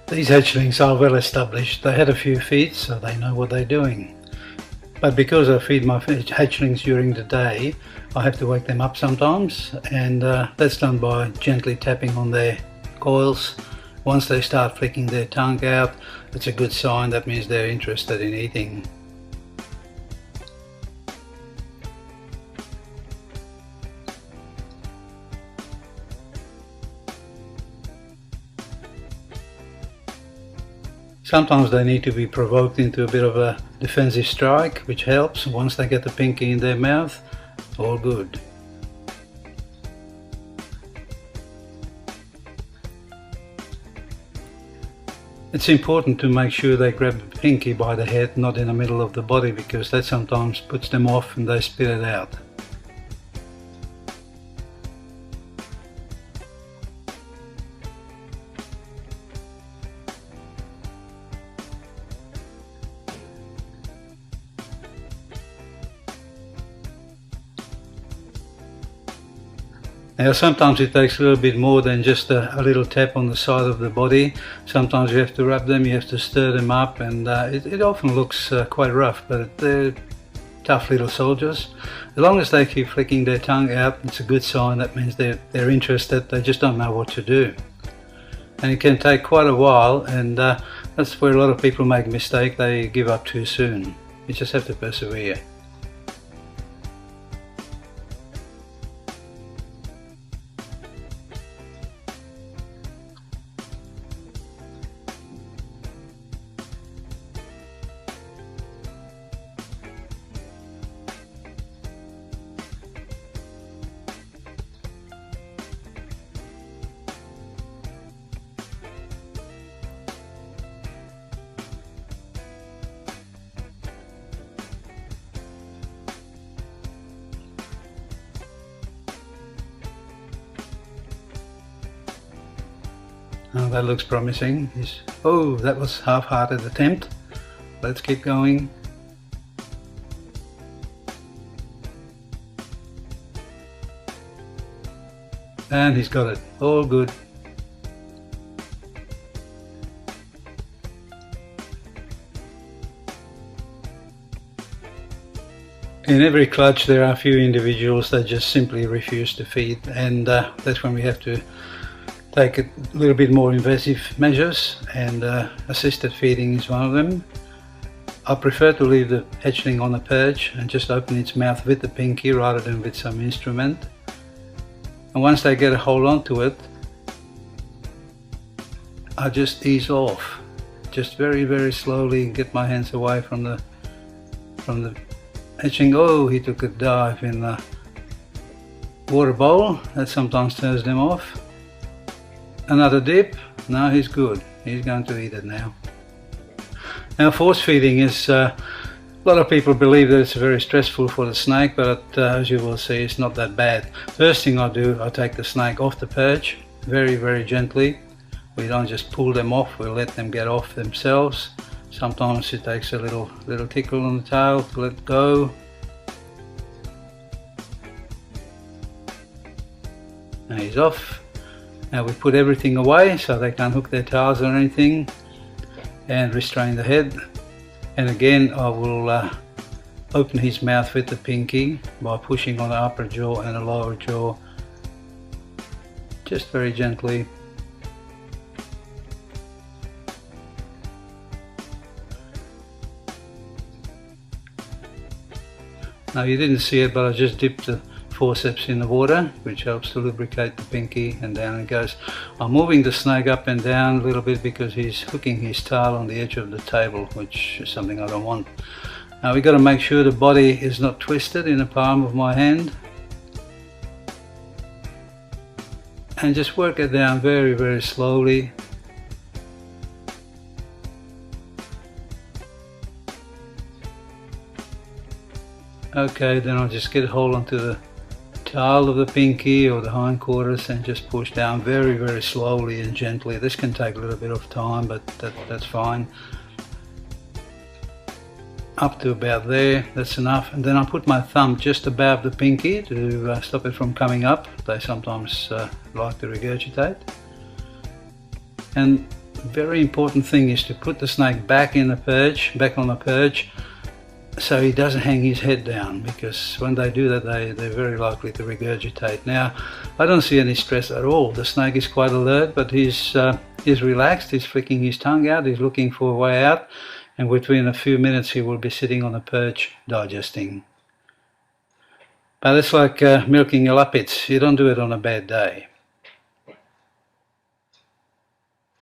These hatchlings are well established. They had a few feeds, so they know what they're doing. But because I feed my hatchlings during the day, I have to wake them up sometimes, and that's done by gently tapping on their coils. Once they start flicking their tongue out, it's a good sign. That means they're interested in eating. Sometimes they need to be provoked into a bit of a defensive strike, which helps. Once they get the pinky in their mouth, all good. It's important to make sure they grab the pinky by the head, not in the middle of the body, because that sometimes puts them off and they spit it out. Now sometimes it takes a little bit more than just a little tap on the side of the body. Sometimes you have to rub them, you have to stir them up, and it often looks quite rough, but they're tough little soldiers. As long as they keep flicking their tongue out, it's a good sign. That means they're interested, they just don't know what to do. And it can take quite a while, and that's where a lot of people make a mistake. They give up too soon. You just have to persevere. Oh, that looks promising. Oh, that was a half-hearted attempt. Let's keep going. And he's got it. All good. In every clutch there are a few individuals that just simply refuse to feed, and that's when we have to take a little bit more invasive measures, and assisted feeding is one of them. I prefer to leave the hatchling on the perch and just open its mouth with the pinky rather than with some instrument. And once they get a hold onto it, I just ease off, just very, very slowly, get my hands away from the hatchling. Oh, he took a dive in the water bowl. That sometimes turns them off. Another dip. Now he's good. He's going to eat it now. Now force feeding is, a lot of people believe that it's very stressful for the snake, but as you will see, it's not that bad. First thing I do, I take the snake off the perch very, very gently. We don't just pull them off, we'll let them get off themselves. Sometimes it takes a little tickle on the tail to let go. Now he's off. Now we put everything away so they can't hook their tails or anything, and restrain the head. And again I will open his mouth with the pinky by pushing on the upper jaw and the lower jaw, just very gently. Now you didn't see it, but I just dipped the forceps in the water, which helps to lubricate the pinky, and down it goes. I'm moving the snake up and down a little bit because he's hooking his tail on the edge of the table, which is something I don't want. Now we've got to make sure the body is not twisted in the palm of my hand, and just work it down very, very slowly. Okay, then I'll just get a hold onto the tail of the pinky or the hindquarters and just push down very, very slowly and gently. This can take a little bit of time, but that's fine. Up to about there, that's enough. And then I put my thumb just above the pinky to stop it from coming up. They sometimes like to regurgitate. And very important thing is to put the snake back in the perch, back on the perch, so he doesn't hang his head down, because when they do that they're very likely to regurgitate. Now I don't see any stress at all. The snake is quite alert, but he's relaxed, he's flicking his tongue out, he's looking for a way out, and within a few minutes he will be sitting on the perch digesting. But it's like milking your lappets, you don't do it on a bad day.